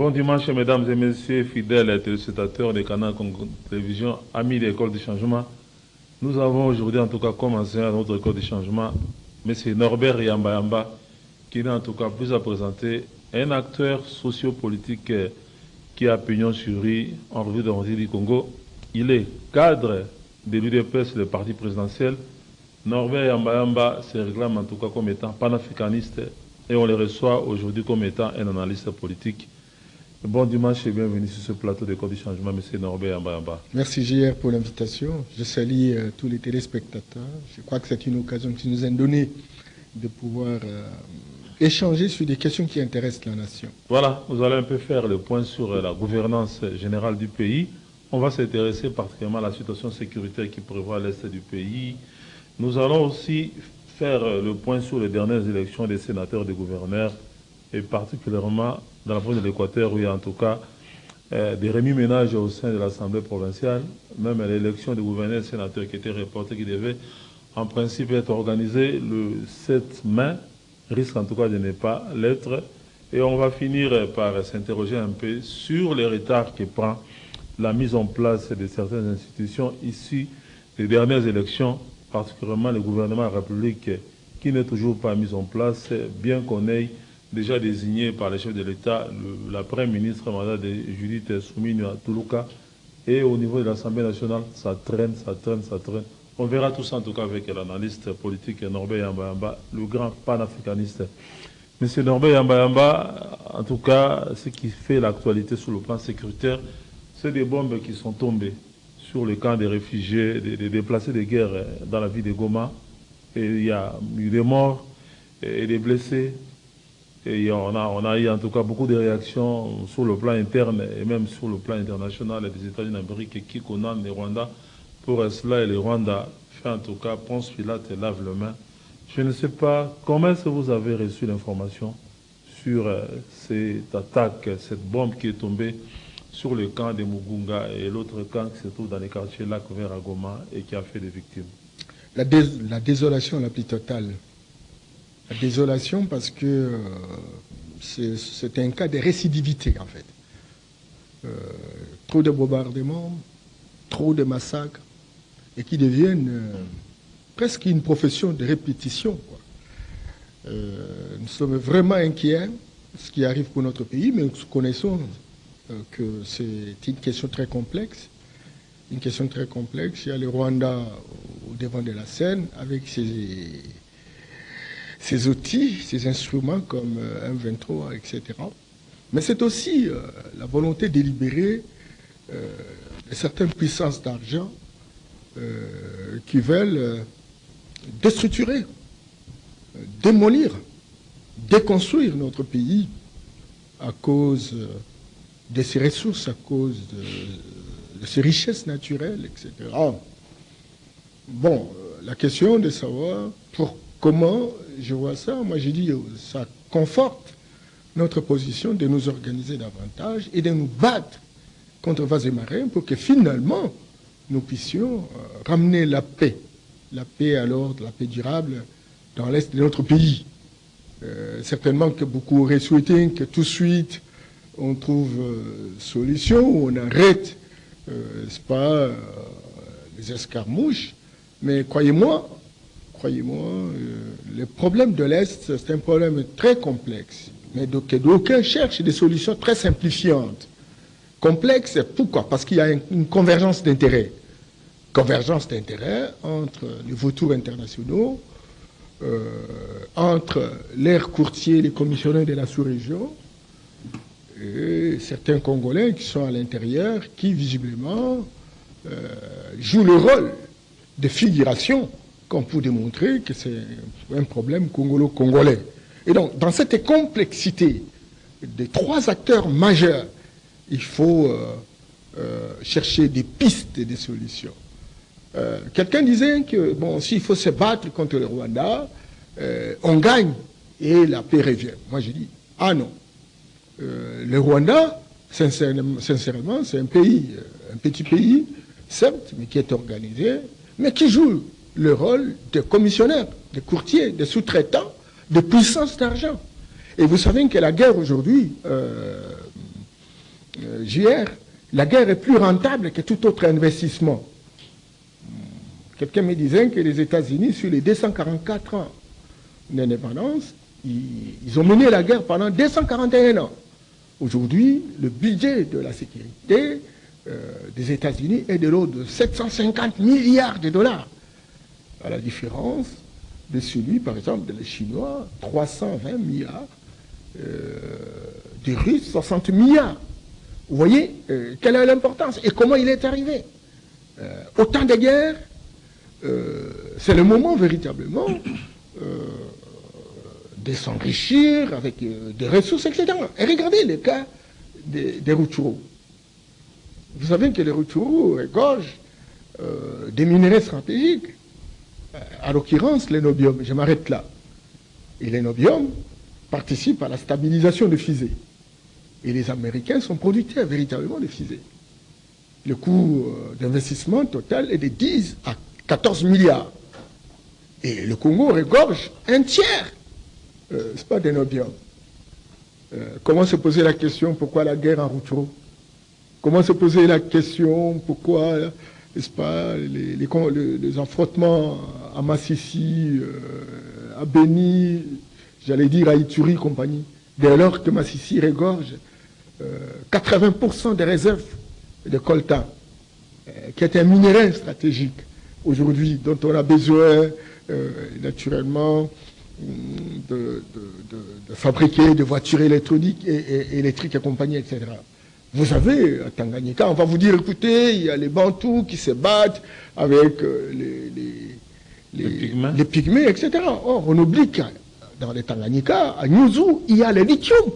Bon dimanche, mesdames et messieurs, fidèles téléspectateurs des canaux Congo Télévision, amis de l'École du Changement. Nous avons aujourd'hui en tout cas commencé à notre École du Changement. M. Norbert Yamba, qui n'a en tout cas plus à présenter, un acteur sociopolitique qui a pignon sur rue en revue de du Congo. Il est cadre de l'UDPS, le parti présidentiel. Norbert Yamba se réclame en tout cas comme étant panafricaniste et on le reçoit aujourd'hui comme étant un analyste politique. Bon dimanche et bienvenue sur ce plateau de Code du Changement, M. Norbert Yamba. Merci JR pour l'invitation. Je salue tous les téléspectateurs. Je crois que c'est une occasion qui nous est donnée de pouvoir échanger sur des questions qui intéressent la nation. Voilà, nous allons un peu faire le point sur la gouvernance générale du pays. On va s'intéresser particulièrement à la situation sécuritaire qui prévoit l'Est du pays. Nous allons aussi faire le point sur les dernières élections des sénateurs et des gouverneurs, et particulièrement dans la province de l'Équateur, où il y a en tout cas des remue-ménages au sein de l'Assemblée provinciale, même l'élection des gouverneurs et sénateurs qui était reportée, qui devait en principe être organisée le 7 mai, risque en tout cas de ne pas l'être. Et on va finir par s'interroger un peu sur les retards que prend la mise en place de certaines institutions issues des dernières élections, particulièrement le gouvernement de la République qui n'est toujours pas mis en place, bien qu'on ait déjà désigné par les chefs de l'État la Première ministre mandat de Judith Soumini à Toulouka. Et au niveau de l'Assemblée nationale, ça traîne. On verra tout ça en tout cas avec l'analyste politique Norbert Yamba, le grand panafricaniste. Monsieur Norbert Yamba, en tout cas, ce qui fait l'actualité sur le plan sécuritaire, c'est des bombes qui sont tombées sur le camp des réfugiés, des déplacés de guerre dans la ville de Goma. Et il y a eu des morts et des blessés. Et on a eu en tout cas beaucoup de réactions sur le plan interne et même sur le plan international des États-Unis d'Amérique qui condamnent le Rwanda. Pour cela, et le Rwanda fait en tout cas Ponce Pilate et lave les mains. Je ne sais pas comment est-ce que vous avez reçu l'information sur cette attaque, cette bombe qui est tombée sur le camp de Mugunga et l'autre camp qui se trouve dans les quartiers Lac Vert à Goma et qui a fait des victimes. La désolation la plus totale. La désolation parce que c'est un cas de récidivité en fait. Trop de bombardements, trop de massacres et qui deviennent presque une profession de répétition, quoi. Nous sommes vraiment inquiets de ce qui arrive pour notre pays, mais nous connaissons que c'est une question très complexe. Une question très complexe. Il y a le Rwanda au devant de la scène avec ses outils, ses instruments comme M23, etc. Mais c'est aussi la volonté délibérée de certaines puissances d'argent qui veulent déstructurer, démolir, déconstruire notre pays à cause de ses ressources, à cause de ses richesses naturelles, etc. Bon, la question de savoir comment je vois ça, moi j'ai dit ça conforte notre position de nous organiser davantage et de nous battre contre vents et marins pour que finalement nous puissions ramener la paix à l'ordre, la paix durable dans l'est de notre pays. Certainement que beaucoup auraient souhaité que tout de suite on trouve solution, on arrête, c'est pas les escarmouches, mais croyez-moi, le problème de l'Est, c'est un problème très complexe, mais d'aucuns cherchent des solutions très simplifiantes. Complexe, pourquoi? Parce qu'il y a une convergence d'intérêts. Convergence d'intérêts entre les vautours internationaux, entre l'air courtier, les commissionnaires de la sous-région, et certains Congolais qui sont à l'intérieur, qui visiblement jouent le rôle de figuration, comme pour démontrer que c'est un problème congolo-congolais. Et donc, dans cette complexité des trois acteurs majeurs, il faut chercher des pistes et des solutions. Quelqu'un disait que, bon, s'il faut se battre contre le Rwanda, on gagne et la paix revient. Moi, j'ai dit, ah non. Le Rwanda, sincèrement, c'est un petit pays, certes, mais qui est organisé, mais qui joue le rôle de commissionnaire, de courtier, de sous-traitant, de puissance d'argent. Et vous savez que la guerre aujourd'hui JR, la guerre est plus rentable que tout autre investissement. Quelqu'un me disait que les États-Unis, sur les 244 ans d'indépendance, ils ont mené la guerre pendant 241 ans. Aujourd'hui, le budget de la sécurité des États-Unis est de l'ordre de 750 milliards de dollars, à la différence de celui, par exemple, des Chinois, 320 milliards, des Russes, 60 milliards. Vous voyez quelle est l'importance et comment il est arrivé. Autant de guerres, c'est le moment véritablement de s'enrichir avec des ressources, etc. Et regardez le cas des Rutshuru. Vous savez que les Rutshuru regorgent des minerais stratégiques, à l'occurrence les nobium. Je m'arrête là. Et les nobium participent à la stabilisation des fusées. Et les Américains sont producteurs véritablement de fusées. Le coût d'investissement total est de 10 à 14 milliards. Et le Congo regorge un tiers, c'est pas des nobium. Comment se poser la question pourquoi la guerre en Rutshuru? Comment se poser la question pourquoi, n'est-ce pas, les affrontements à Massissi, à Beni, j'allais dire à Ituri, compagnie, dès lors que Massissi regorge 80% des réserves de coltan, qui est un minerai stratégique aujourd'hui, dont on a besoin naturellement de fabriquer des voitures électroniques et électriques et compagnie, etc. Vous avez, à Tanganyika, on va vous dire, écoutez, il y a les Bantous qui se battent avec les pygmées, etc. Or, on oublie que dans les Tanganyika, à Nyuzu, il y a le lithium,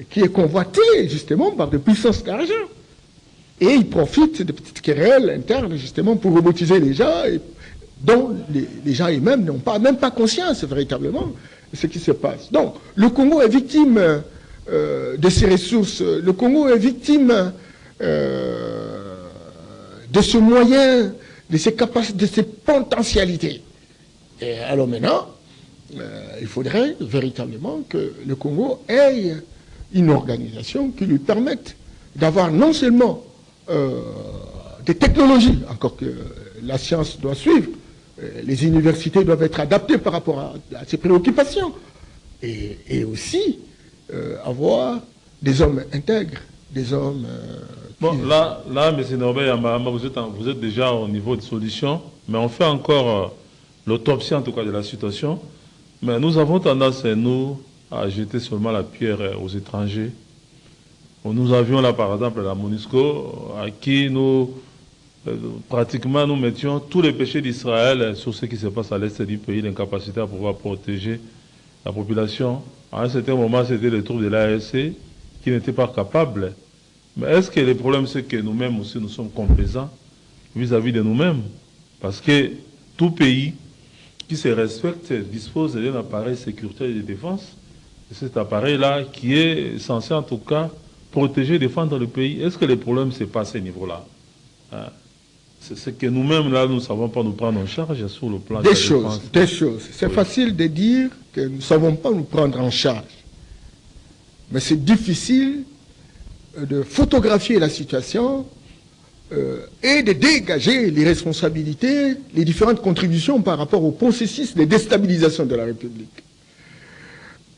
qui est convoité justement par des puissances d'argent. Et ils profitent de petites querelles internes justement pour robotiser les gens, dont les gens eux-mêmes n'ont même pas conscience véritablement de ce qui se passe. Donc, le Congo est victime de ses ressources. Le Congo est victime de ce moyen, de ses capacités, de ses potentialités. Et alors maintenant, il faudrait véritablement que le Congo ait une organisation qui lui permette d'avoir non seulement des technologies, encore que la science doit suivre, les universités doivent être adaptées par rapport à ces préoccupations, et aussi avoir des hommes intègres, des hommes... Bon, là, M. Norbert Yambamba, vous êtes déjà au niveau de solution, mais on fait encore l'autopsie, en tout cas, de la situation. Mais nous avons tendance, nous, à jeter seulement la pierre aux étrangers. Nous avions là, par exemple, la MONUSCO, à qui nous, pratiquement, nous mettions tous les péchés d'Israël sur ce qui se passe à l'est du pays, l'incapacité à pouvoir protéger la population. À un certain moment, c'était le trouble de l'ASC qui n'était pas capable. Mais est-ce que le problème, c'est que nous-mêmes aussi, nous sommes complaisants vis-à-vis de nous-mêmes? Parce que tout pays qui se respecte dispose d'un appareil sécuritaire et de défense. Et cet appareil-là, qui est censé, en tout cas, protéger et défendre le pays. Est-ce que le problème, c'est pas à ce niveau-là? C'est que nous-mêmes, là, nous ne savons pas nous prendre en charge sur le plan de la défense. Des choses. C'est facile de dire que nous ne savons pas nous prendre en charge. Mais c'est difficile de photographier la situation et de dégager les responsabilités, les différentes contributions par rapport au processus de déstabilisation de la République.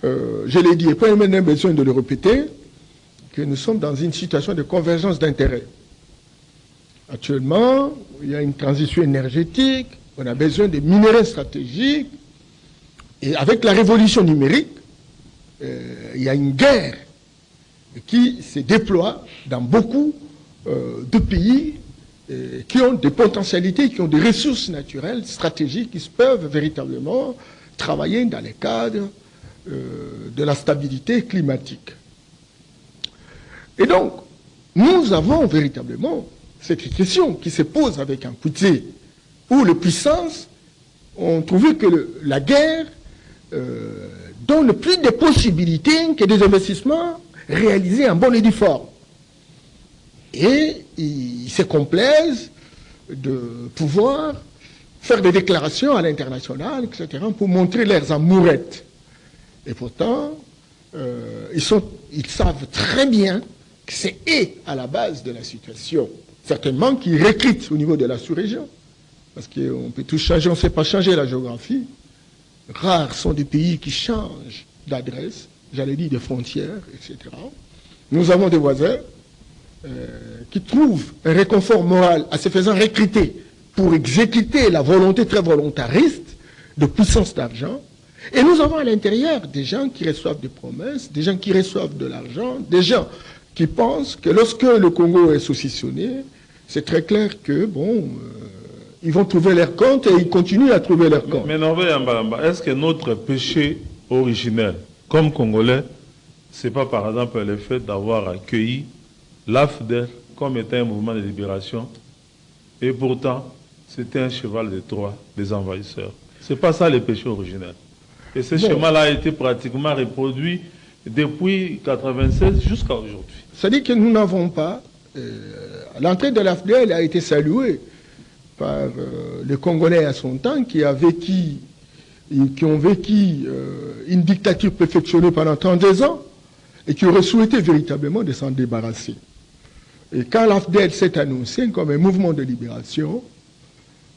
Je l'ai dit, et pas même besoin de le répéter, que nous sommes dans une situation de convergence d'intérêts. Actuellement, il y a une transition énergétique, on a besoin de minerais stratégiques, et avec la révolution numérique, il y a une guerre qui se déploie dans beaucoup de pays qui ont des potentialités, qui ont des ressources naturelles, stratégiques, qui peuvent véritablement travailler dans les cadres de la stabilité climatique. Et donc, nous avons véritablement cette question qui se pose avec un Poutier, où les puissances ont trouvé que la guerre donne plus de possibilités que des investissements réalisés en bonne et due forme. Et ils se complaisent de pouvoir faire des déclarations à l'international, etc., pour montrer leurs amourettes. Et pourtant, ils savent très bien que c'est à la base de la situation. Certainement qui recrute au niveau de la sous-région. Parce qu'on peut tout changer, on ne sait pas changer la géographie. Rares sont des pays qui changent d'adresse, j'allais dire de frontières, etc. Nous avons des voisins qui trouvent un réconfort moral à se faisant recruter pour exécuter la volonté très volontariste de puissance d'argent. Et nous avons à l'intérieur des gens qui reçoivent des promesses, des gens qui reçoivent de l'argent, des gens qui pensent que lorsque le Congo est saucissonné, c'est très clair que, bon, ils vont trouver leur compte et ils continuent à trouver leur compte. Mais Norvé Yambalamba, est-ce que notre péché originel, comme Congolais, c'est pas par exemple le fait d'avoir accueilli l'AFDEL comme étant un mouvement de libération, et pourtant, c'était un cheval de Troie des envahisseurs. C'est pas ça le péché originel. Et ce schéma-là a été pratiquement reproduit depuis 1996 jusqu'à aujourd'hui. C'est-à-dire que nous n'avons pas... l'entrée de l'AFDEL a été saluée par les Congolais à son temps qui ont vécu une dictature perfectionnée pendant 32 ans et qui auraient souhaité véritablement de s'en débarrasser. Et quand l'AFDEL s'est annoncé comme un mouvement de libération,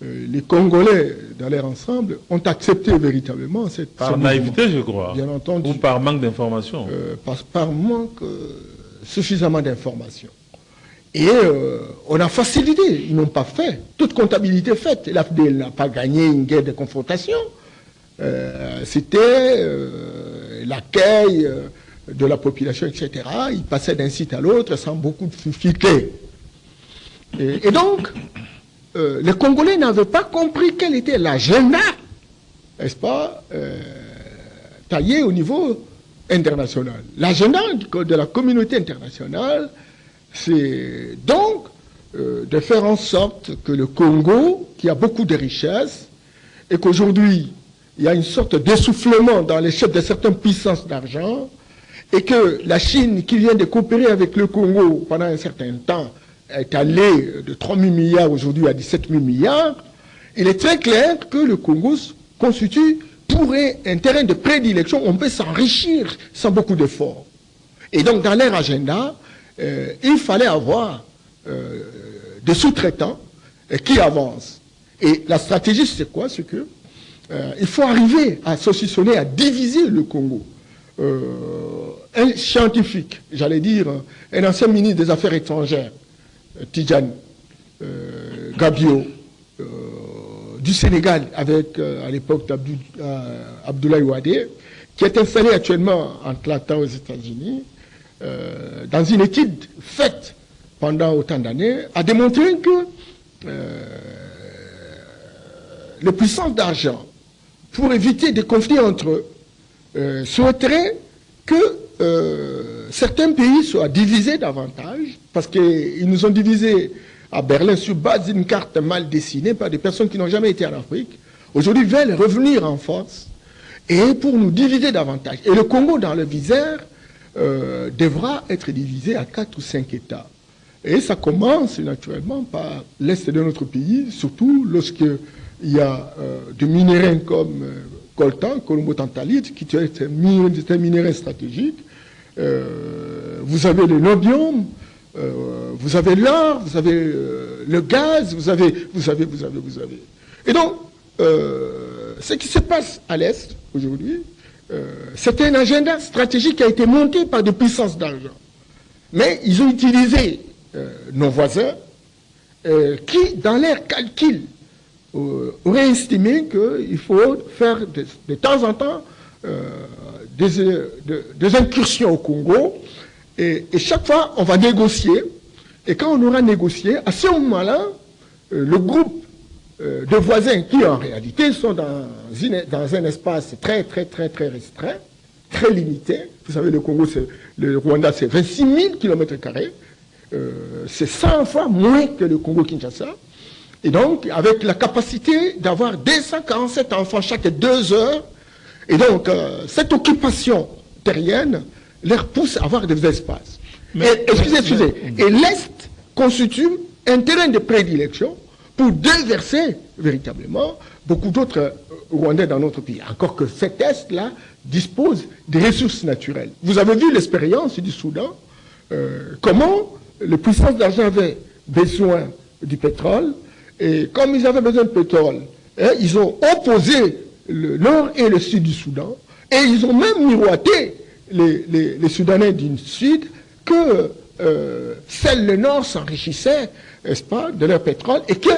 les Congolais, dans leur ensemble, ont accepté véritablement cette... Par naïveté, je crois. Bien entendu. Ou par manque d'information. Par manque suffisamment d'informations. Et on a facilité, ils n'ont pas fait. Toute comptabilité faite. L'AFDEL n'a pas gagné une guerre de confrontation. C'était l'accueil de la population, etc. Ils passaient d'un site à l'autre sans beaucoup de difficultés. Et donc, les Congolais n'avaient pas compris quel était l'agenda, n'est-ce pas, taillé au niveau international. L'agenda de la communauté internationale, c'est donc de faire en sorte que le Congo, qui a beaucoup de richesses, et qu'aujourd'hui, il y a une sorte d'essoufflement dans les chefs de certaines puissances d'argent, et que la Chine, qui vient de coopérer avec le Congo pendant un certain temps, est allée de 3 000 milliards aujourd'hui à 17 000 milliards, il est très clair que le Congo constitue pour un terrain de prédilection, on peut s'enrichir sans beaucoup d'efforts. Et donc, dans leur agenda, il fallait avoir des sous-traitants qui avancent. Et la stratégie, c'est quoi? C'est que il faut arriver à saucissonner, à diviser le Congo. Un scientifique, j'allais dire, un ancien ministre des Affaires étrangères, Tidjane Gabio, du Sénégal, avec à l'époque Abdoulaye Wade, qui est installé actuellement en Atlanta aux États-Unis, dans une étude faite pendant autant d'années, a démontré que les puissances d'argent, pour éviter des conflits entre eux, souhaiteraient que certains pays soient divisés davantage, parce qu'ils nous ont divisés à Berlin sur base d'une carte mal dessinée par des personnes qui n'ont jamais été en Afrique, aujourd'hui veulent revenir en force et pour nous diviser davantage. Et le Congo, dans le viseur, devra être divisé à 4 ou 5 États. Et ça commence naturellement par l'Est de notre pays, surtout lorsqu'il y a des minéraux comme coltan, colombo-tantalite, qui est un minerai stratégique. Vous avez le nobium, vous avez l'or, vous avez le gaz, vous avez. Et donc, ce qui se passe à l'Est aujourd'hui, c'est un agenda stratégique qui a été monté par des puissances d'argent. Mais ils ont utilisé nos voisins qui, dans leurs calculs, auraient estimé qu'il faut faire de temps en temps des incursions au Congo. Et chaque fois, on va négocier. Et quand on aura négocié, à ce moment-là, le groupe de voisins qui, en réalité, sont dans un espace très restreint, très limité. Vous savez, le Congo, le Rwanda, c'est 26 000 km². C'est 100 fois moins que le Congo-Kinshasa. Et donc, avec la capacité d'avoir 247 enfants chaque 2 heures. Et donc, cette occupation terrienne leur pousse à avoir des espaces. Excusez. Et l'Est constitue un terrain de prédilection pour déverser véritablement beaucoup d'autres Rwandais dans notre pays. Encore que cet Est-là dispose des ressources naturelles. Vous avez vu l'expérience du Soudan. comment les puissances d'argent avaient besoin du pétrole, et comme ils avaient besoin de pétrole, ils ont opposé le nord et le sud du Soudan, et ils ont même miroité les Soudanais du sud que seul le nord s'enrichissait, n'est-ce pas, de leur pétrole, et que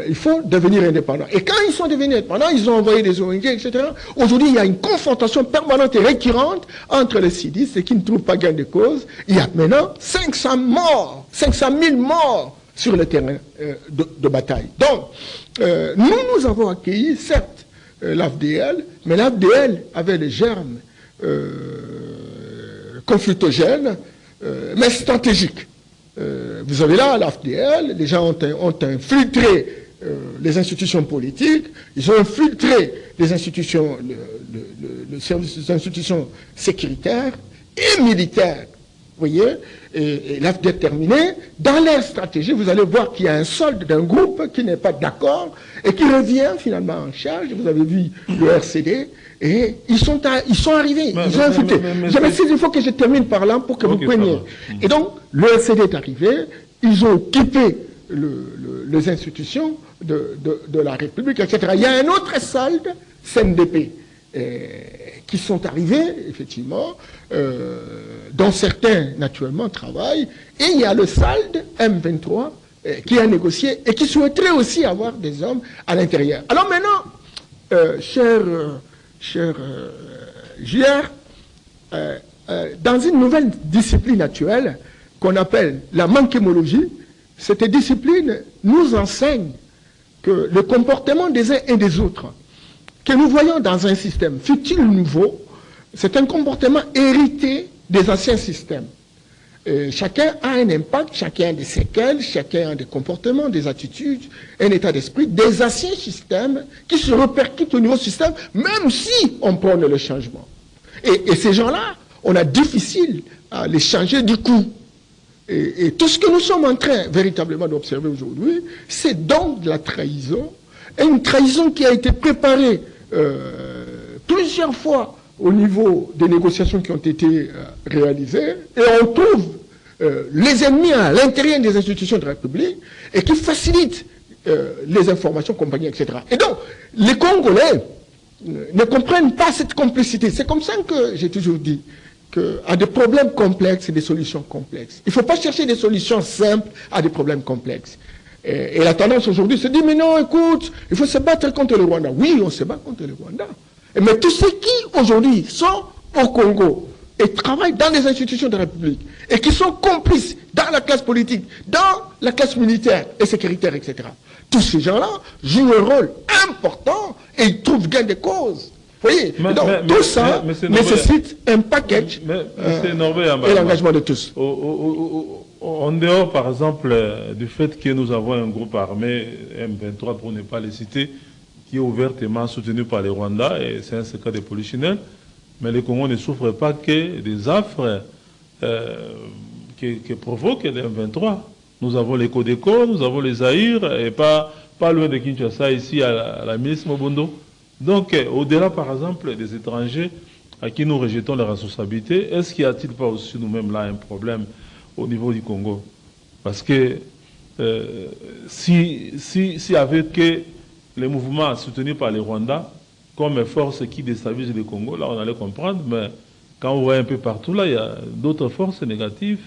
il faut devenir indépendant. Et quand ils sont devenus indépendants, ils ont envoyé des ONG, etc. Aujourd'hui, il y a une confrontation permanente et récurrente entre les sudistes qui ne trouvent pas gain de cause. Il y a maintenant 500 morts, 500 000 morts sur le terrain de bataille. Donc, nous avons accueilli, certes, l'AFDL, mais l'AFDL avait les germes conflictogènes, mais stratégiques. Vous avez là l'AFDL, les gens ont infiltré les institutions politiques, ils ont infiltré les institutions, les institutions sécuritaires et militaires. Vous voyez, et l'AFDL terminé, dans leur stratégie, vous allez voir qu'il y a un solde d'un groupe qui n'est pas d'accord et qui revient finalement en charge. Vous avez vu le RCD, et ils sont arrivés, ils ont infiltré. Il faut que je termine par là pour que vous preniez. Et donc, le RCD est arrivé, ils ont occupé les institutions de la République, etc. Il y a un autre solde, CNDP, qui sont arrivés, effectivement, dont certains, naturellement, travaillent, et il y a le solde M23 qui a négocié et qui souhaiterait aussi avoir des hommes à l'intérieur. Alors maintenant, cher JR, dans une nouvelle discipline actuelle qu'on appelle la mankhémologie, cette discipline nous enseigne que le comportement des uns et des autres que nous voyons dans un système, fut-il nouveau, c'est un comportement hérité des anciens systèmes. Chacun a un impact, chacun a des séquelles, chacun a des comportements, des attitudes, un état d'esprit, des anciens systèmes qui se répercutent au nouveau système, même si on prône le changement. Et ces gens-là, on a difficile à les changer du coup. Et tout ce que nous sommes en train véritablement d'observer aujourd'hui, c'est donc de la trahison, et une trahison qui a été préparée plusieurs fois au niveau des négociations qui ont été réalisées, et on trouve les ennemis à l'intérieur des institutions de la République, et qui facilitent les informations, compagnie, etc. Et donc, les Congolais ne comprennent pas cette complicité. C'est comme ça que j'ai toujours dit qu'à des problèmes complexes, c'est des solutions complexes. Il ne faut pas chercher des solutions simples à des problèmes complexes. Et la tendance aujourd'hui se dit, mais non, écoute, il faut se battre contre le Rwanda. Oui, on se bat contre le Rwanda. Mais tous ceux qui, aujourd'hui, sont au Congo et travaillent dans les institutions de la République et qui sont complices dans la classe politique, dans la classe militaire et sécuritaire, etc., tous ces gens-là jouent un rôle important et ils trouvent gain de cause. Vous voyez, donc tout ça nécessite un package et l'engagement de tous. En dehors, par exemple, du fait que nous avons un groupe armé, M23 pour ne pas les citer, qui est ouvertement soutenu par les Rwandais, et c'est un secret de polichinelle, mais les Congos ne souffrent pas que des affres que provoquent les M23. Nous avons les Codeco, nous avons les Zaïre, et pas loin de Kinshasa, ici à la milice Mobondo. Donc, au-delà, par exemple, des étrangers à qui nous rejetons les responsabilités, est-ce qu'il n'y a-t-il pas aussi nous-mêmes là un problème au niveau du Congo? Parce que si avec les mouvements soutenus par les Rwandais, comme force qui déstabilisent le Congo, là on allait comprendre, mais quand on voit un peu partout, là il y a d'autres forces négatives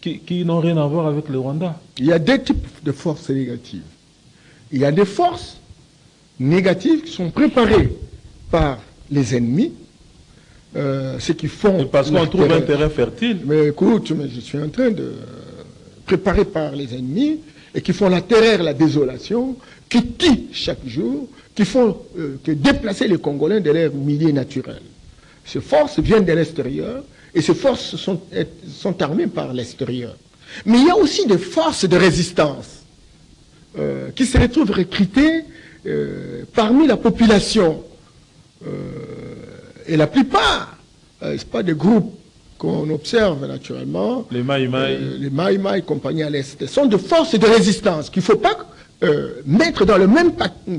qui n'ont rien à voir avec les Rwandais. Il y a deux types de forces négatives. Il y a des forces négatives qui sont préparées par les ennemis, ceux qui font... Et parce qu'on trouve un terrain fertile. Mais écoute, je suis en train de préparer par les ennemis et qui font la terreur, la désolation, qui tuent chaque jour, qui font que déplacer les Congolais de leur milieu naturel. Ces forces viennent de l'extérieur et ces forces sont armées par l'extérieur. Mais il y a aussi des forces de résistance qui se retrouvent recrutées parmi la population. Et la plupart, c'est pas des groupes qu'on observe naturellement. Les Maïmaï. Les Maïmaï, compagnie à l'Est, sont de forces de résistance qu'il ne faut pas mettre dans le même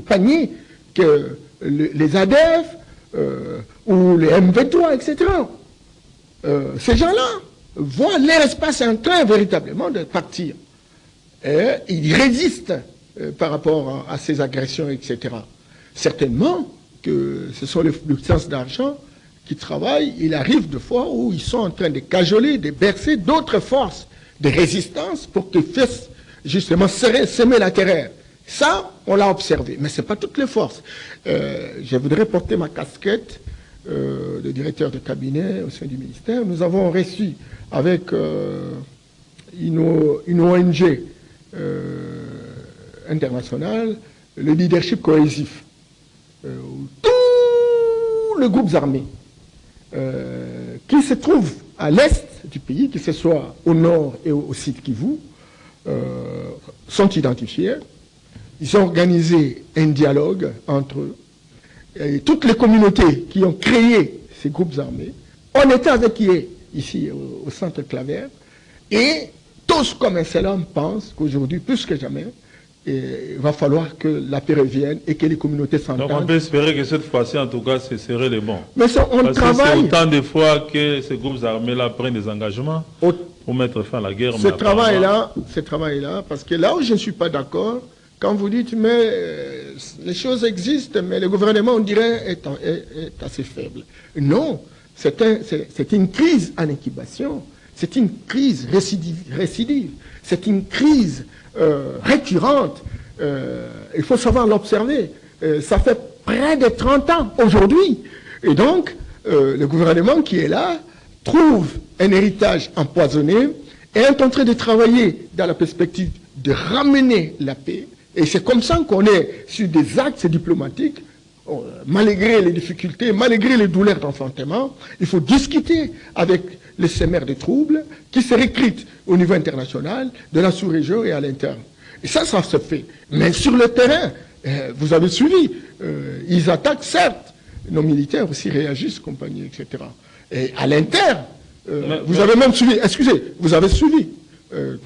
panier que les ADF ou les M23, etc. Ces gens-là voient leur espace en train véritablement de partir. Et ils résistent par rapport à ces agressions, etc. Certainement que ce sont les puissances d'argent qui travaillent. Il arrive de fois où ils sont en train de cajoler, de bercer d'autres forces de résistance pour qu'ils fassent justement semer la terreur. Ça, on l'a observé, mais ce n'est pas toutes les forces. Je voudrais porter ma casquette de directeur de cabinet au sein du ministère. Nous avons reçu avec une ONG internationale le leadership cohésif. Tous les groupes armés qui se trouvent à l'est du pays, que ce soit au nord et au sud Kivu, sont identifiés. Ils ont organisé un dialogue entre eux. Et toutes les communautés qui ont créé ces groupes armés, on était avec eux ici au centre Claver, et tous comme un seul homme pensent qu'aujourd'hui, plus que jamais, il va falloir que la paix revienne et que les communautés s'entendent. Donc on peut espérer que cette fois-ci, en tout cas, ce serait le bon. Mais ça, on Parce travaille. que c'est autant de fois que ces groupes armés-là prennent des engagements pour mettre fin à la guerre. Ce travail-là, parce que là où je ne suis pas d'accord, quand vous dites, mais les choses existent, mais le gouvernement, on dirait, est assez faible. Non, c'est une crise en incubation, c'est une crise récidive, c'est une crise récurrente. Il faut savoir l'observer. Ça fait près de 30 ans aujourd'hui. Et donc, le gouvernement qui est là trouve un héritage empoisonné et est en train de travailler dans la perspective de ramener la paix. Et c'est comme ça qu'on est sur des axes diplomatiques, malgré les difficultés, malgré les douleurs d'enfantement. Il faut discuter avec les sémères de troubles qui se recrutent au niveau international, de la sous-région et à l'interne. Et ça se fait. Mais sur le terrain, vous avez suivi, ils attaquent, certes, nos militaires aussi réagissent, compagnie, etc. Et à l'interne, vous avez même suivi, excusez, vous avez suivi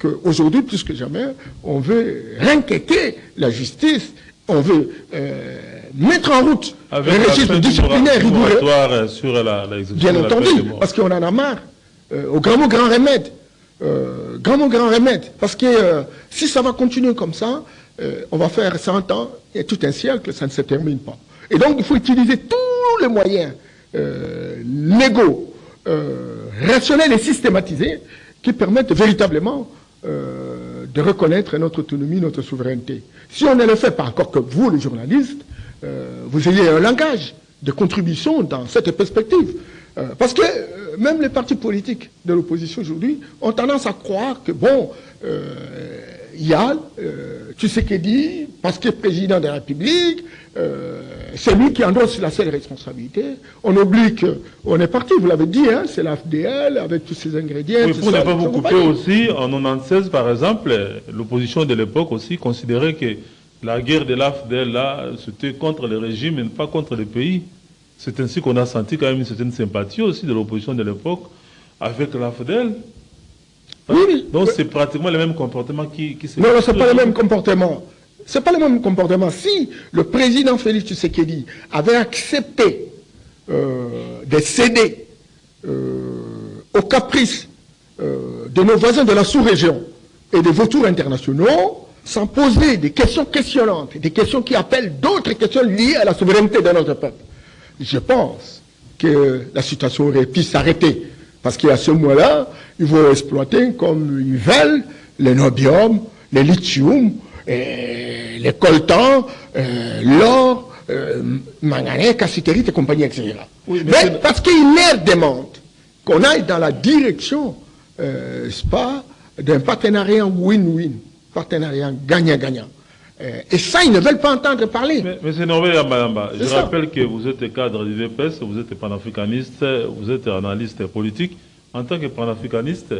qu'aujourd'hui, plus que jamais, on veut renquêter la justice, on veut mettre en route un régime disciplinaire rigoureux. Sur bien entendu, parce qu'on en a marre. Au grand mot, grand remède. Grand mot, grand remède. Parce que si ça va continuer comme ça, on va faire 100 ans et tout un siècle, ça ne se termine pas. Et donc, il faut utiliser tous les moyens légaux, rationnels et systématisés qui permettent véritablement de reconnaître notre autonomie, notre souveraineté. Si on ne le fait pas, encore que vous, les journalistes, vous ayez un langage de contribution dans cette perspective. Parce que même les partis politiques de l'opposition aujourd'hui ont tendance à croire que, bon, il y a Tshisekedi, parce qu'il est président de la République, c'est lui qui endosse la seule responsabilité. On oublie qu'on est parti, vous l'avez dit, hein, c'est l'AFDL avec tous ses ingrédients. Oui, pour ne pas vous couper aussi, en 1996, par exemple, l'opposition de l'époque aussi considérait que la guerre de l'AFDL, là, c'était contre le régime et pas contre le pays. C'est ainsi qu'on a senti quand même une certaine sympathie aussi de l'opposition de l'époque avec l'AFDL. Oui, donc c'est pratiquement le même comportement qui se... Non, ce n'est pas le même comportement. Ce n'est pas le même comportement. Si le président Félix Tshisekedi avait accepté de céder aux caprices de nos voisins de la sous-région et des vautours internationaux, sans poser des questions questionnantes, des questions qui appellent d'autres questions liées à la souveraineté de notre peuple, je pense que la situation aurait pu s'arrêter. Parce qu'à ce moment-là, ils vont exploiter comme ils veulent les nobium, les lithium, les coltans, l'or, manganèse, cassitérite et compagnie, etc. Oui, mais parce qu'ils leur demandent qu'on aille dans la direction, d'un partenariat win-win, partenariat gagnant-gagnant. Et ça, ils ne veulent pas entendre parler. Mais c'est Norbert Yamba. Je rappelle que vous êtes cadre du VPS, vous êtes panafricaniste, vous êtes analyste politique. En tant que panafricaniste,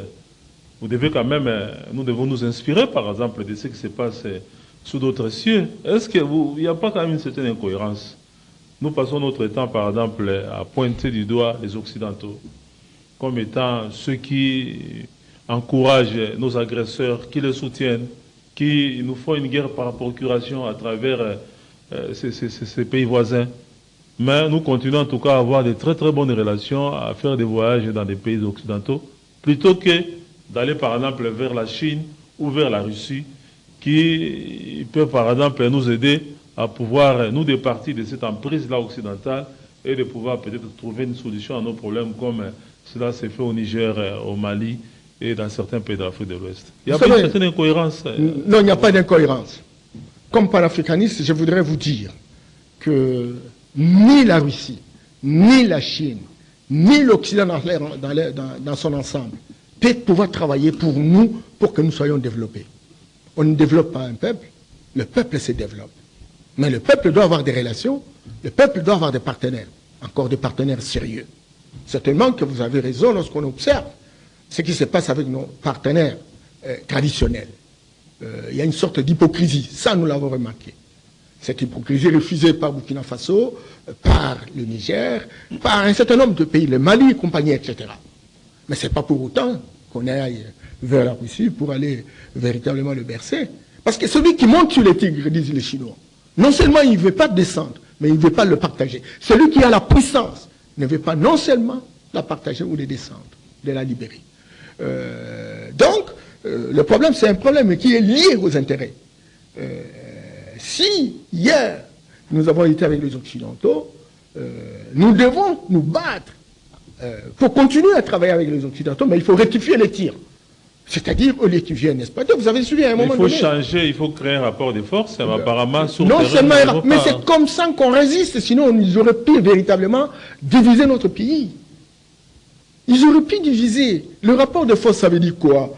vous devez quand même, nous devons nous inspirer, par exemple, de ce qui se passe sous d'autres cieux. Est-ce qu'il n'y a pas quand même une certaine incohérence? Nous passons notre temps, par exemple, à pointer du doigt les Occidentaux comme étant ceux qui encouragent nos agresseurs, qui les soutiennent, qui nous font une guerre par procuration à travers ces pays voisins. Mais nous continuons en tout cas à avoir de très très bonnes relations, à faire des voyages dans des pays occidentaux. plutôt que d'aller par exemple vers la Chine ou vers la Russie, qui peut par exemple nous aider à pouvoir nous départir de cette emprise-là occidentale et de pouvoir peut-être trouver une solution à nos problèmes comme cela s'est fait au Niger, au Mali et dans certains pays de l'Afrique de l'Ouest. Il y a pas une certaine incohérence. Non, il n'y a pas d'incohérence. Comme panafricaniste, je voudrais vous dire que ni la Russie, ni la Chine, ni l'Occident dans son ensemble peut pouvoir travailler pour nous, pour que nous soyons développés. On ne développe pas un peuple, le peuple se développe. Mais le peuple doit avoir des relations, le peuple doit avoir des partenaires, encore des partenaires sérieux. Certainement que vous avez raison lorsqu'on observe ce qui se passe avec nos partenaires traditionnels. Il y a une sorte d'hypocrisie, ça nous l'avons remarqué. Cette hypocrisie refusée par Burkina Faso, par le Niger, par un certain nombre de pays, le Mali et compagnie, etc. Mais ce n'est pas pour autant qu'on aille vers la Russie pour aller véritablement le bercer. Parce que celui qui monte sur les tigres, disent les Chinois, non seulement il ne veut pas descendre, mais il ne veut pas le partager. Celui qui a la puissance ne veut pas non seulement la partager ou les descendre, de la libérer. Donc, le problème, c'est un problème qui est lié aux intérêts. Si hier, nous avons été avec les Occidentaux, nous devons nous battre pour continuer à travailler avec les Occidentaux, mais il faut rectifier les tirs. C'est-à-dire, au lieu qu'ils viennent, n'est-ce pas? Vous avez suivi à un moment donné. Il faut changer, il faut créer un rapport de force, apparemment, sur non le terrain, seulement, mais c'est comme ça qu'on résiste, sinon ils auraient pu véritablement diviser notre pays. Ils auraient pu diviser. Le rapport de force, ça veut dire quoi?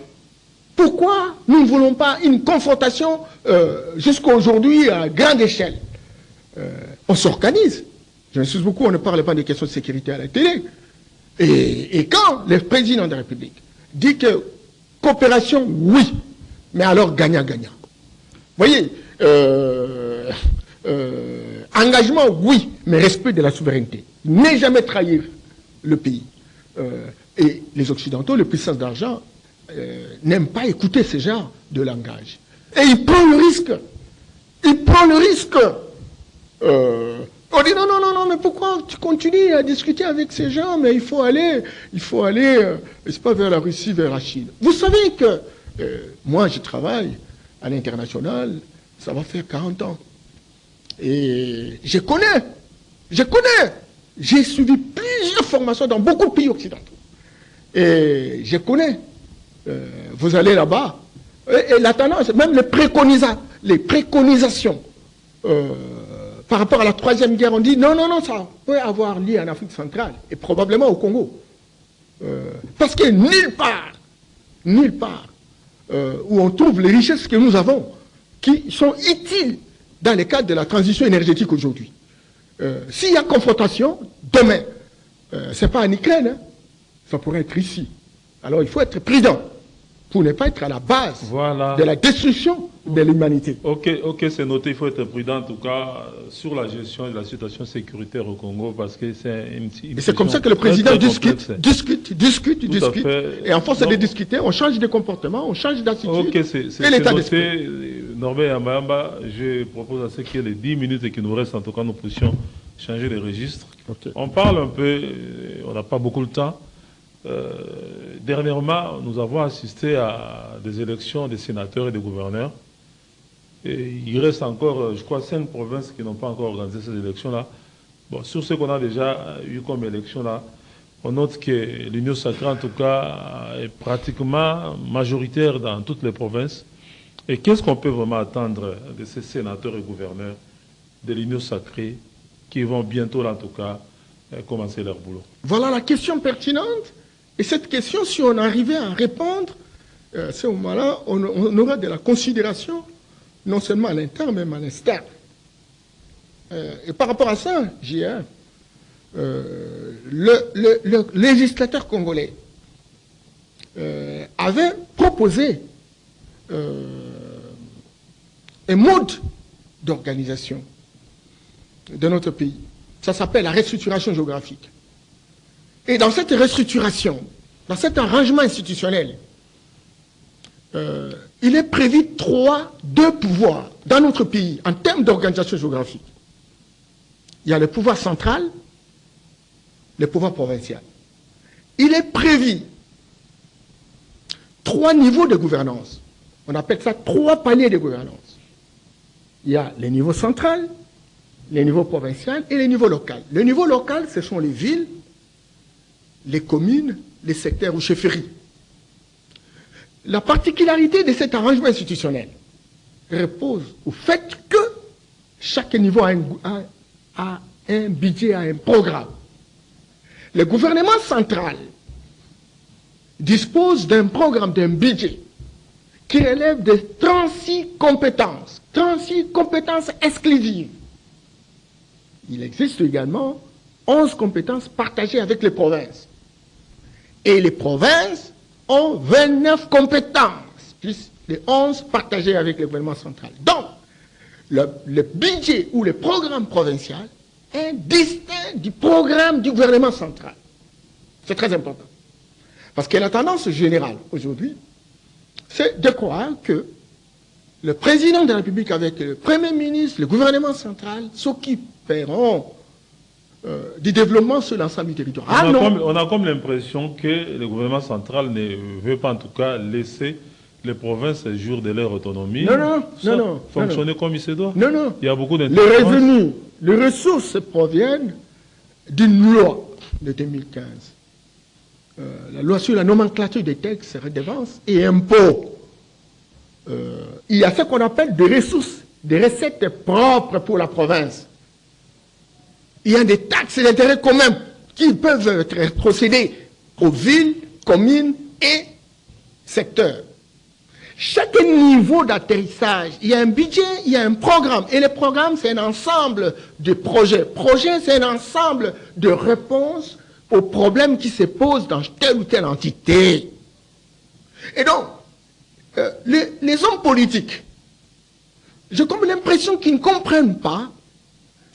Pourquoi nous ne voulons pas une confrontation jusqu'à aujourd'hui à grande échelle? On s'organise. J'insiste beaucoup, on ne parle pas des questions de sécurité à la télé. Et quand le président de la République dit que coopération, oui, mais alors gagnant-gagnant. Vous voyez, engagement, oui, mais respect de la souveraineté. Ne jamais trahir le pays. Et les Occidentaux, les puissances d'argent, n'aiment pas écouter ce genre de langage. Et ils prennent le risque. Ils prennent le risque. On dit non, non, non, non, mais pourquoi tu continues à discuter avec ces gens? Mais il faut aller, c'est pas vers la Russie, vers la Chine. Vous savez que moi, je travaille à l'international, ça va faire 40 ans. Et je connais, j'ai suivi plusieurs formations dans beaucoup de pays occidentaux. Et je connais, vous allez là-bas, et la tendance, même les préconisations, par rapport à la Troisième Guerre, on dit non, non, non, ça peut avoir lieu en Afrique centrale et probablement au Congo. Parce que nulle part où on trouve les richesses que nous avons qui sont utiles dans le cadre de la transition énergétique aujourd'hui. S'il y a confrontation, demain, ce n'est pas en Ukraine, hein, ça pourrait être ici. Alors il faut être prudent pour ne pas être à la base de la destruction de l'humanité. Ok, c'est noté, il faut être prudent en tout cas sur la gestion de la situation sécuritaire au Congo parce que c'est une et c'est comme ça que le président discute. Et en force de discuter, on change de comportement, on change d'attitude. Ok, c'est l'état d'esprit. Norbert Yamayamba, je propose à ceux qui ont les 10 minutes et qui nous restent, en tout cas, nous puissions changer de registre. Okay. On parle un peu, on n'a pas beaucoup de temps. Dernièrement, nous avons assisté à des élections des sénateurs et des gouverneurs. Et il reste encore, je crois, 5 provinces qui n'ont pas encore organisé ces élections-là. Bon, sur ce qu'on a déjà eu comme élection-là, on note que l'Union sacrée, en tout cas, est pratiquement majoritaire dans toutes les provinces. Et qu'est-ce qu'on peut vraiment attendre de ces sénateurs et gouverneurs de l'Union sacrée qui vont bientôt, en tout cas, commencer leur boulot? Voilà la question pertinente. Et cette question, si on arrivait à répondre, à ce moment-là, on aura de la considération, non seulement à l'interne, mais même à l'externe. Et par rapport à ça, le législateur congolais avait proposé un mode d'organisation de notre pays. Ça s'appelle la restructuration géographique. Et dans cette restructuration, dans cet arrangement institutionnel, il est prévu deux pouvoirs dans notre pays en termes d'organisation géographique. Il y a le pouvoir central, le pouvoir provincial. Il est prévu 3 niveaux de gouvernance. On appelle ça 3 paliers de gouvernance. Il y a les niveaux central, les niveaux provincial et les niveaux local. Le niveau local, ce sont les villes, les communes, les secteurs ou chefferies. La particularité de cet arrangement institutionnel repose au fait que chaque niveau a un budget, a un programme. Le gouvernement central dispose d'un programme, d'un budget qui relève de 36 compétences exclusives. Il existe également 11 compétences partagées avec les provinces. Et les provinces ont 29 compétences, plus les 11 partagées avec le gouvernement central. Donc, le budget ou le programme provincial est distinct du programme du gouvernement central. C'est très important. Parce que la tendance générale aujourd'hui, c'est de croire que le président de la République avec le Premier ministre, le gouvernement central, s'occuperont du développement sur l'ensemble du territoire. On a comme l'impression que le gouvernement central ne veut pas en tout cas laisser les provinces jouir de leur autonomie. Fonctionner comme il se doit. Non. Il y a beaucoup Les revenus, les ressources proviennent d'une loi de 2015. La loi sur la nomenclature des taxes, redevances et impôts. Il y a ce qu'on appelle des ressources, des recettes propres pour la province. Il y a des taxes et d'intérêts communs qui peuvent être procédés aux villes, communes et secteurs. Chaque niveau d'atterrissage, il y a un budget, il y a un programme. Et le programme, c'est un ensemble de projets. Projet, c'est un ensemble de réponses aux problèmes qui se posent dans telle ou telle entité. Et donc, les hommes politiques, j'ai comme l'impression qu'ils ne comprennent pas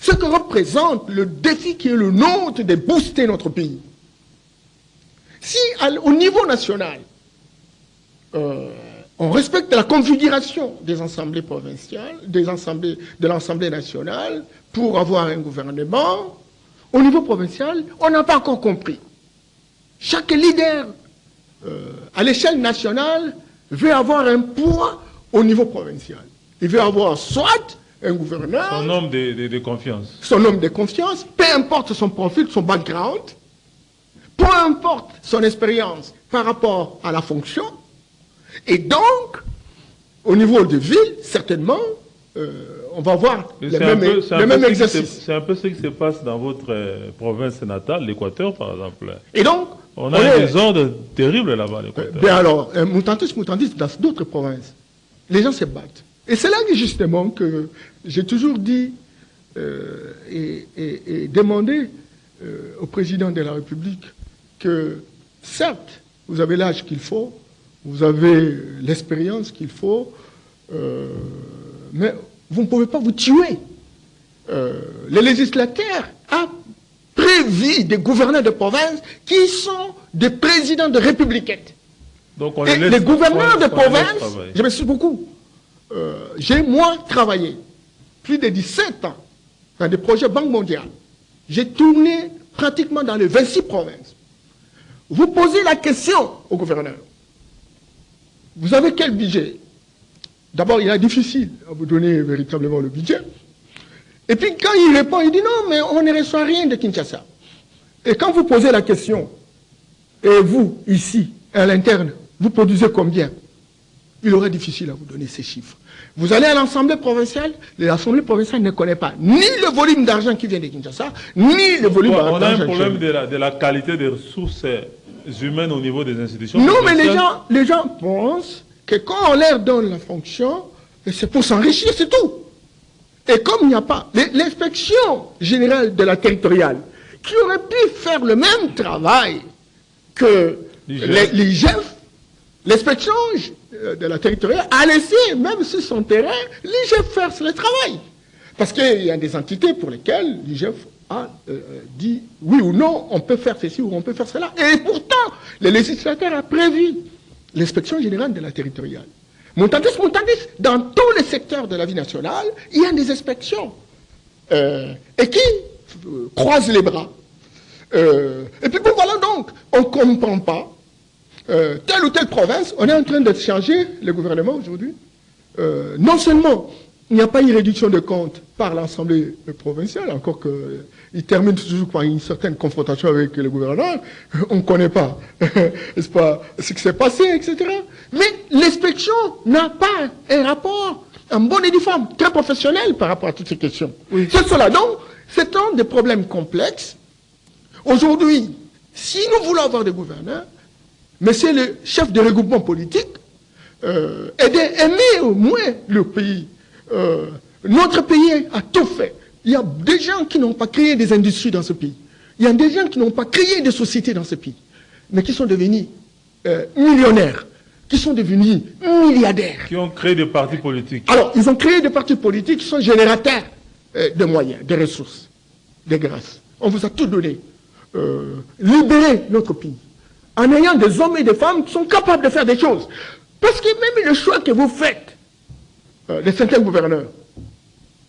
ce que représente le défi qui est le nôtre de booster notre pays. Si au niveau national, on respecte la configuration des assemblées provinciales, de l'Assemblée nationale, pour avoir un gouvernement, au niveau provincial, on n'a pas encore compris. Chaque leader, à l'échelle nationale, veut avoir un poids au niveau provincial. Il veut avoir soit un gouverneur... Son homme de confiance. Son homme de confiance, peu importe son profil, son background, peu importe son expérience par rapport à la fonction. Et donc, au niveau de ville, certainement, on va voir le même exercice. C'est un peu ce qui se passe dans votre province natale, l'Équateur, par exemple. Et donc, on a un désordre terrible là-bas, l'Équateur. Bien alors, moutantis, dans d'autres provinces, les gens se battent. Et c'est là que, justement, que j'ai toujours dit et demandé au président de la République que, certes, vous avez l'âge qu'il faut, vous avez l'expérience qu'il faut, mais vous ne pouvez pas vous tuer. Les législateurs ont prévu des gouverneurs de province qui sont des présidents de républicaines. Donc on et les gouverneurs de province, je me suis beaucoup. J'ai moi travaillé plus de 17 ans dans des projets Banque mondiale. J'ai tourné pratiquement dans les 26 provinces. Vous posez la question au gouverneur. Vous avez quel budget? D'abord, il est difficile à vous donner véritablement le budget. Et puis, quand il répond, il dit non, mais on ne reçoit rien de Kinshasa. Et quand vous posez la question, et vous, ici, à l'interne, vous produisez combien? Il aurait difficile à vous donner ces chiffres. Vous allez à l'Assemblée provinciale, l'Assemblée provinciale ne connaît pas ni le volume d'argent qui vient de Kinshasa, ni le volume d'argent. On a un problème de la qualité des ressources humaines au niveau des institutions. Non, mais les gens pensent que quand on leur donne la fonction, c'est pour s'enrichir, c'est tout. Et comme il n'y a pas l'inspection générale de la territoriale, qui aurait pu faire le même travail que l'IGF, l'inspection de la territoriale a laissé, même sur son terrain, l'IGF faire le travail. Parce qu'il y a des entités pour lesquelles l'IGF a dit oui ou non, on peut faire ceci ou on peut faire cela. Et pourtant, le législateur a prévu l'inspection générale de la territoriale. Mutandis, dans tous les secteurs de la vie nationale, il y a des inspections. Et qui croisent les bras. Et puis bon, voilà donc, on ne comprend pas telle ou telle province, on est en train de changer le gouvernement aujourd'hui. Non seulement il n'y a pas eu réduction de comptes par l'Assemblée provinciale, encore qu'il termine toujours par une certaine confrontation avec le gouverneur, on ne connaît pas, n'est-ce pas, ce qui s'est passé, etc. Mais l'inspection n'a pas un rapport en bonne et due forme, très professionnel par rapport à toutes ces questions. Oui. C'est cela. Donc, c'est un des problèmes complexes. Aujourd'hui, si nous voulons avoir des gouverneurs, mais c'est le chef de regroupement politique, aimer au moins le pays. Notre pays a tout fait. Il y a des gens qui n'ont pas créé des industries dans ce pays. Il y a des gens qui n'ont pas créé des sociétés dans ce pays, mais qui sont devenus millionnaires, qui sont devenus milliardaires. Qui ont créé des partis politiques. Alors, ils ont créé des partis politiques qui sont générateurs de moyens, de ressources, de grâces. On vous a tout donné. Libérer notre pays, en ayant des hommes et des femmes qui sont capables de faire des choses. Parce que même le choix que vous faites, de certains gouverneurs,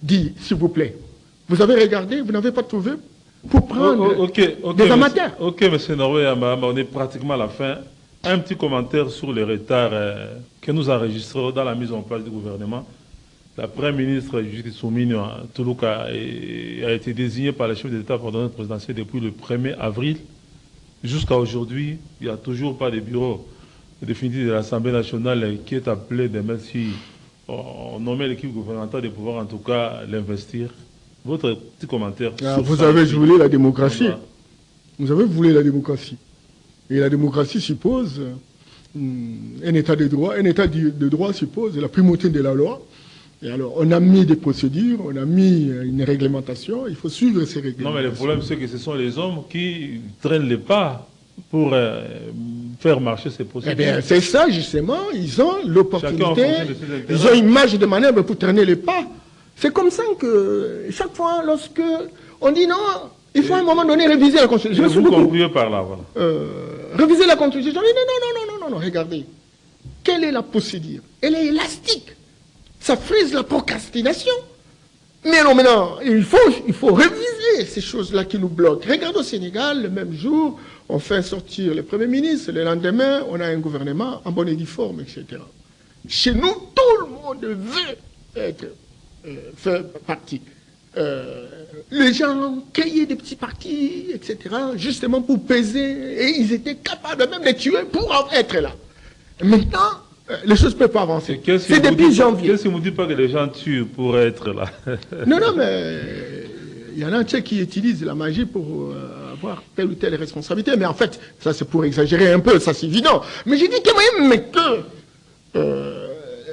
dit, s'il vous plaît, vous avez regardé, vous n'avez pas trouvé pour prendre des amateurs. Ok, M. Norway, on est pratiquement à la fin. Un petit commentaire sur les retards que nous enregistrons dans la mise en place du gouvernement. La Première ministre Judith Soumini Toulouka a été désignée par le chef de l'État pour notre présidentielle depuis le 1er avril. Jusqu'à aujourd'hui, il n'y a toujours pas de bureau définitif de l'Assemblée nationale qui est appelé demain si on nommait l'équipe gouvernementale de pouvoir en tout cas l'investir. Votre petit commentaire. Vous avez voulu la démocratie. Vous avez voulu la démocratie. Et la démocratie suppose un état de droit. Un état de droit suppose la primauté de la loi. Et alors, on a mis des procédures, on a mis une réglementation, il faut suivre ces réglementations. Non, mais le problème, c'est que ce sont les hommes qui traînent les pas pour faire marcher ces procédures. Eh bien, c'est ça, justement, ils ont l'opportunité, ils ont une marge de manœuvre pour traîner les pas. C'est comme ça que, chaque fois, lorsque on dit non, il faut à un moment donné réviser la Constitution. Vous concluez par là, voilà. Réviser la Constitution, non, regardez. Quelle est la procédure? Elle est élastique. Ça frise la procrastination. Mais non, maintenant, il faut réviser ces choses-là qui nous bloquent. Regarde au Sénégal, le même jour, on fait sortir le Premier ministre, le lendemain, on a un gouvernement en bonne et due forme, etc. Chez nous, tout le monde veut faire partie. Les gens ont créé des petits partis, etc., justement pour peser, et ils étaient capables même de tuer pour être là. Maintenant, les choses ne peuvent pas avancer. C'est depuis janvier. Qu'est-ce que vous ne dites pas que les gens tuent pour être là? Non, mais il y en a qui utilisent la magie pour avoir telle ou telle responsabilité. Mais en fait, ça c'est pour exagérer un peu, ça c'est évident. Mais j'ai dit quand même que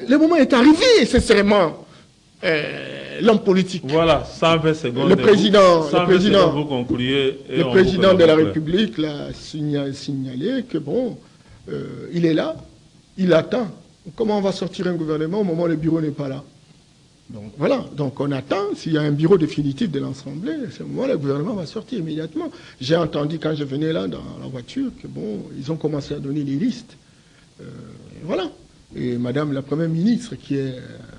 le moment est arrivé, sincèrement, l'homme politique. Voilà, 120 secondes. Le président de la République l'a signalé que bon, il est là. Il attend. Comment on va sortir un gouvernement au moment où le bureau n'est pas là? Donc voilà, donc on attend, s'il y a un bureau définitif de l'Assemblée, à ce moment le gouvernement va sortir immédiatement. J'ai entendu quand je venais là dans la voiture que bon, ils ont commencé à donner les listes. Voilà. Et Madame la Première ministre qui est...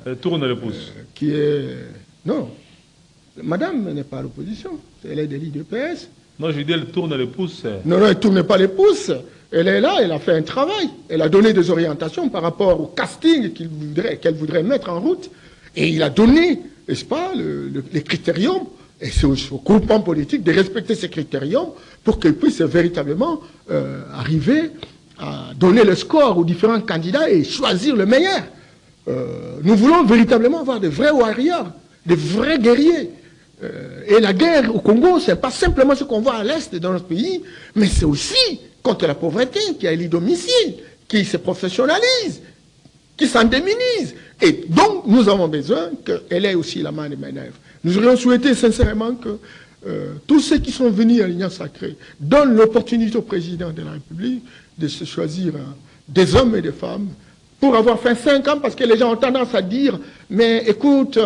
Elle tourne le pouce. Qui est... Non, Madame n'est pas à l'opposition, elle est de l'IDPS. Non, je dis elle tourne le pouce. Non, elle ne tourne pas les pouces. Elle est là, elle a fait un travail. Elle a donné des orientations par rapport au casting qu'elle voudrait mettre en route. Et il a donné, n'est-ce pas, les critériums. Et c'est au groupement politique de respecter ces critériums pour qu'elle puisse véritablement arriver à donner le score aux différents candidats et choisir le meilleur. Nous voulons véritablement avoir de vrais warriors, de vrais guerriers. Et la guerre au Congo, ce n'est pas simplement ce qu'on voit à l'Est de notre pays, mais c'est aussi contre la pauvreté, qui a les domiciles, qui se professionnalise, qui s'endéminise. Et donc, nous avons besoin qu'elle ait aussi la main de manœuvre. Nous aurions souhaité sincèrement que tous ceux qui sont venus à l'Union sacrée donnent l'opportunité au président de la République de se choisir des hommes et des femmes pour avoir fait 5 ans, parce que les gens ont tendance à dire, mais écoute,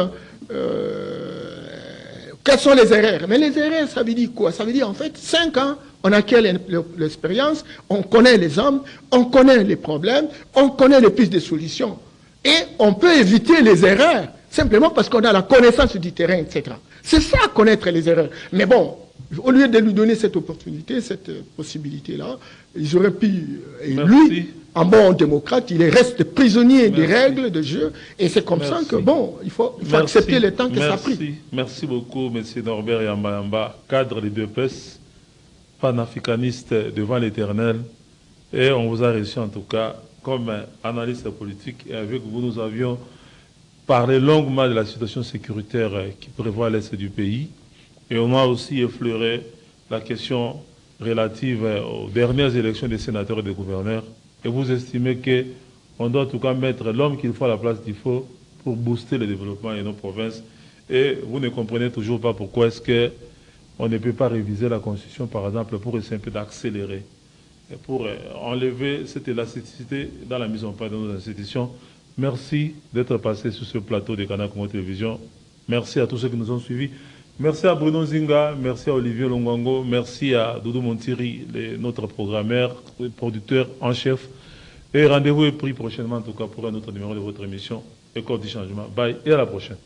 quelles sont les erreurs? Mais les erreurs, ça veut dire quoi? Ça veut dire en fait 5 ans, on acquiert l'expérience, on connaît les hommes, on connaît les problèmes, on connaît les pistes de solutions. Et on peut éviter les erreurs, simplement parce qu'on a la connaissance du terrain, etc. C'est ça, connaître les erreurs. Mais bon, Au lieu de lui donner cette opportunité, cette possibilité-là, ils auraient pu... Et Merci. lui, en bon démocrate, il reste prisonnier des règles de jeu. Et c'est comme ça que, bon, il faut accepter le temps que ça a pris. Merci beaucoup, M. Norbert Yamba, cadre des deux PES, panafricaniste devant l'Éternel. Et on vous a reçu en tout cas comme analyste politique. Et avec vous, nous avions parlé longuement de la situation sécuritaire qui prévoit l'Est du pays. Et on a aussi effleuré la question relative aux dernières élections des sénateurs et des gouverneurs. Et vous estimez qu'on doit en tout cas mettre l'homme qu'il faut à la place qu'il faut pour booster le développement de nos provinces. Et vous ne comprenez toujours pas pourquoi est-ce qu'on ne peut pas réviser la Constitution, par exemple, pour essayer un peu d'accélérer, pour enlever cette élasticité dans la mise en place de nos institutions. Merci d'être passé sur ce plateau de Canal Congo Télévision. Merci à tous ceux qui nous ont suivis. Merci à Bruno Zinga, merci à Olivier Longwango, merci à Doudou Montiri, notre programmeur, producteur en chef. Et rendez-vous est pris prochainement, en tout cas, pour un autre numéro de votre émission, École du changement. Bye et à la prochaine.